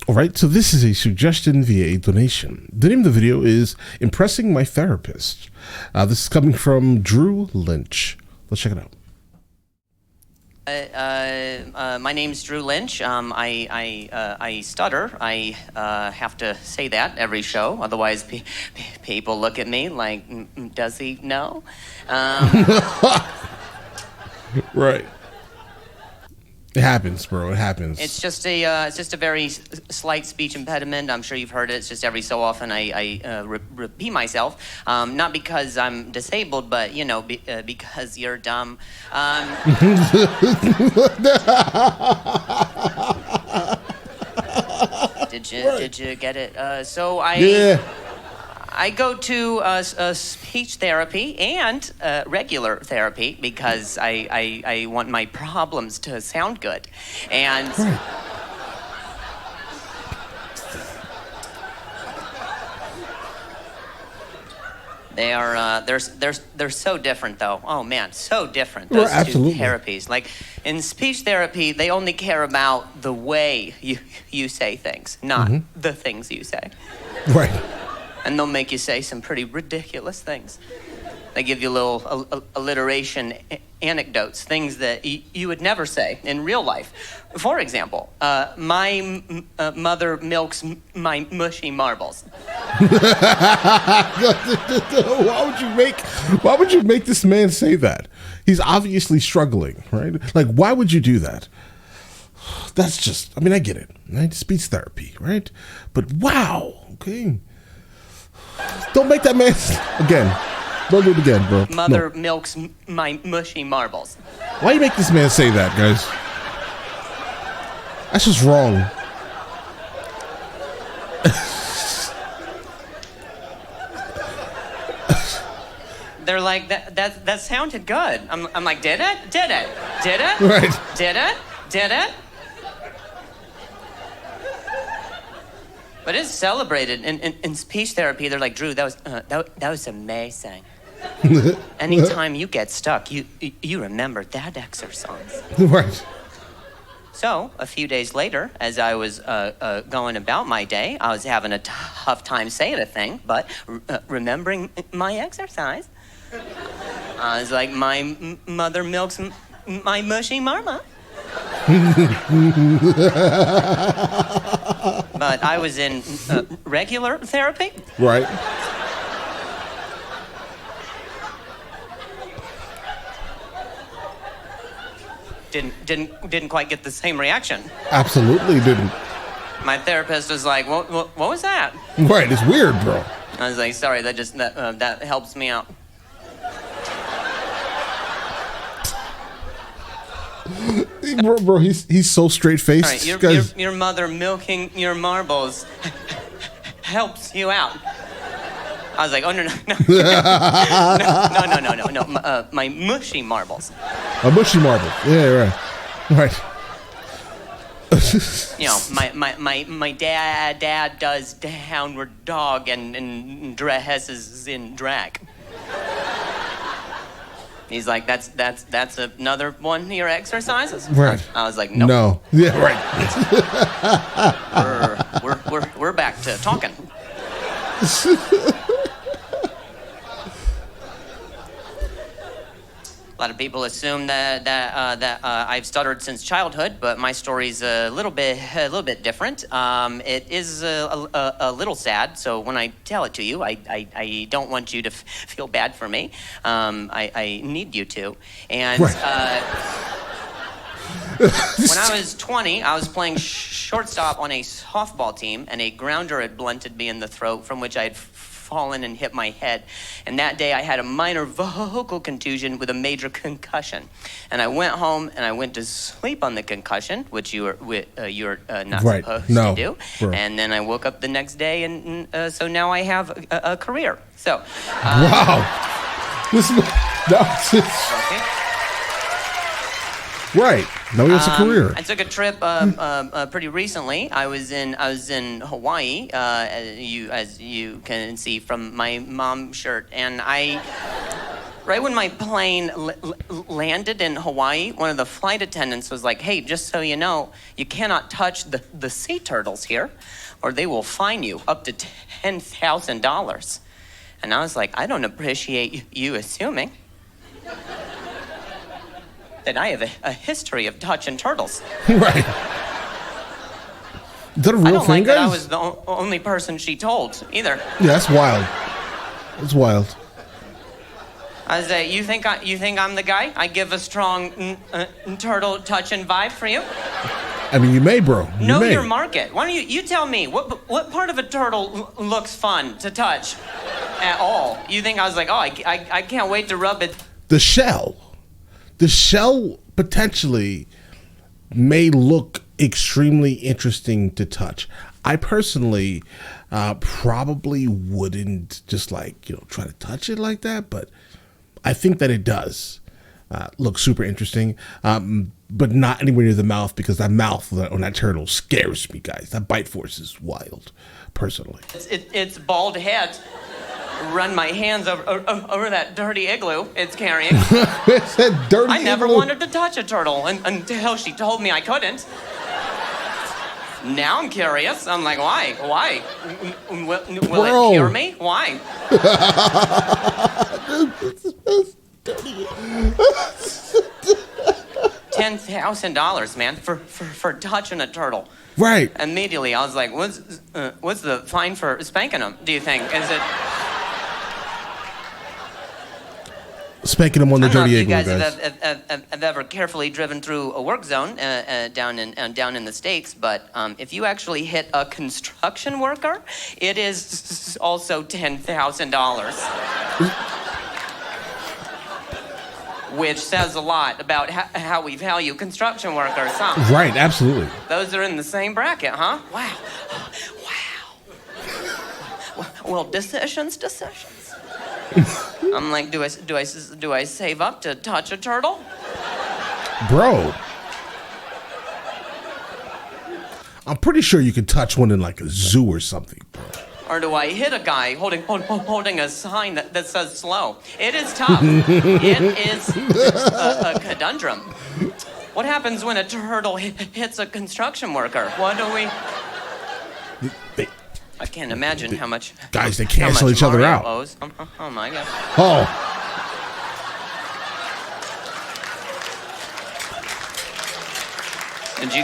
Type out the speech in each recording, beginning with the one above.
All right, so this is a suggestion via a donation. The name of the video is Impressing My Therapist. This is coming from Drew Lynch. Let's check it out. My name's Drew Lynch. I stutter. I have to say that every show, otherwise people look at me like, does he know? Right. It happens, bro. It happens. It's just a very slight speech impediment. I'm sure you've heard it. It's just every so often I repeat myself, not because I'm disabled, but because you're dumb. Did you get it? I go to speech therapy and regular therapy because I want my problems to sound good. And they're so different though. Oh man, so different. Those two therapies. Like in speech therapy, they only care about the way you say things, not the things you say. Right. And they'll make you say some pretty ridiculous things. They give you little alliteration anecdotes, things that you would never say in real life. For example, my mother milks my mushy marbles. Why would you make this man say that? He's obviously struggling, right? Like, why would you do that? That's just, I mean, I get it, right? Speech therapy, right? But wow, okay. Don't make that man again. Don't do it again, bro. Mother milks my mushy marbles. Why you make this man say that, guys? That's just wrong. They're like, that sounded good. I'm like, did it? Did it? Did it? Right. Did it? Did it? But it's celebrated in speech therapy. They're like, Drew, that was amazing. Anytime you get stuck, you remember that exercise. Right. So a few days later, as I was going about my day, I was having a tough time saying a thing, but remembering my exercise, I was like, my mother milks my mushy marma. But I was in regular therapy. Right. Didn't quite get the same reaction. Absolutely didn't. My therapist was like, what was that? Right, it's weird, bro. I was like, sorry, that helps me out. Bro, he's so straight-faced. All right, your mother milking your marbles helps you out. I was like, oh, no. No, my mushy marbles. A mushy marble. Yeah, right. My dad does downward dog and dresses in drag. He's like, that's another one of your exercises? Right. I was like, no. No. Yeah, right. We're back to talking. A lot of people assume that I've stuttered since childhood, but my story's a little bit different. It is a little sad, so when I tell it to you, I don't want you to feel bad for me. I need you to. And right. When I was 20, I was playing shortstop on a softball team, and a grounder had blunted me in the throat, from which I had fallen and hit my head. And that day I had a minor vocal contusion with a major concussion. And I went home and I went to sleep on the concussion, which you're not supposed to do. Bro. And then I woke up the next day, and so now I have a career. So. Wow. Okay. Right. Now he has a career. I took a trip pretty recently. I was in Hawaii, as you can see from my mom's shirt, and Right when my plane landed in Hawaii, one of the flight attendants was like, hey, just so you know, you cannot touch the sea turtles here, or they will fine you up to $10,000. And I was like, I don't appreciate you assuming that I have a history of touching turtles. Right. Is that a real I don't thing, like guys? that I was the only person she told, either. Yeah, that's wild. That's wild. I was you think I'm the guy? I give a strong turtle touching vibe for you? I mean, you may, bro. Know your market. Why don't you tell me what part of a turtle looks fun to touch at all? You think I was like, oh, I can't wait to rub it. The shell potentially may look extremely interesting to touch. I personally probably wouldn't just like, try to touch it like that, but I think that it does look super interesting, but not anywhere near the mouth, because that mouth on that turtle scares me, guys. That bite force is wild, personally. It's bald head. Run my hands over that dirty igloo it's carrying. It's that dirty I never igloo. wanted to touch a turtle until she told me I couldn't. Now I'm curious. I'm like, why? Why? Will it cure me? Why? $10,000, man, for touching a turtle. Right. Immediately, I was like, what's the fine for spanking them, do you think? Is it... Spanking them on the dirty igloo, guys. guys. Have ever carefully driven through a work zone down in the States, but if you actually hit a construction worker, it is also $10,000. Which says a lot about how we value construction workers, huh? Right, absolutely. Those are in the same bracket, huh? Wow. Well, decisions. I'm like, do I save up to touch a turtle? Bro. I'm pretty sure you could touch one in like a zoo or something, bro. Or do I hit a guy holding a sign that says slow? It is tough. It is a conundrum. What happens when a turtle hits a construction worker? What do we... I can't imagine how much... Guys, they cancel each other out. Owes. Oh my God. Oh. Did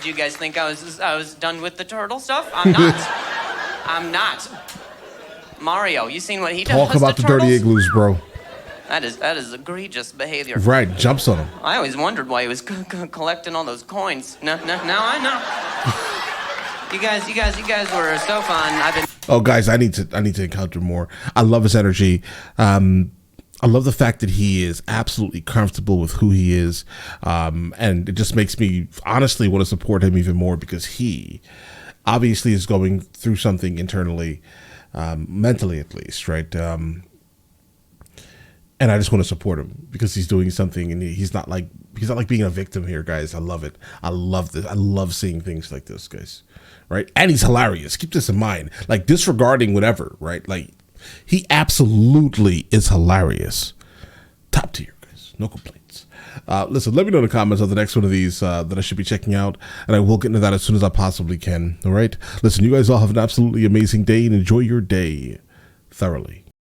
you guys think I was done with the turtle stuff? I'm not. I'm not. Mario, you seen what he does? Talk about the dirty igloos, bro. That is egregious behavior. Right, jumps on him. I always wondered why he was collecting all those coins. Now I know. You guys were so fun. Oh, guys, I need to encounter more. I love his energy. I love the fact that he is absolutely comfortable with who he is, and it just makes me honestly want to support him even more, because he obviously is going through something internally, mentally at least, right? And I just want to support him because he's doing something, and he's not like being a victim here, guys. I love it. I love this. I love seeing things like this, guys. Right? And he's hilarious. Keep this in mind. Like, disregarding whatever, right? Like, he absolutely is hilarious. Top tier, guys. No complaints. Listen, let me know in the comments of the next one of these that I should be checking out, and I will get into that as soon as I possibly can. All right? Listen, you guys all have an absolutely amazing day, and enjoy your day thoroughly.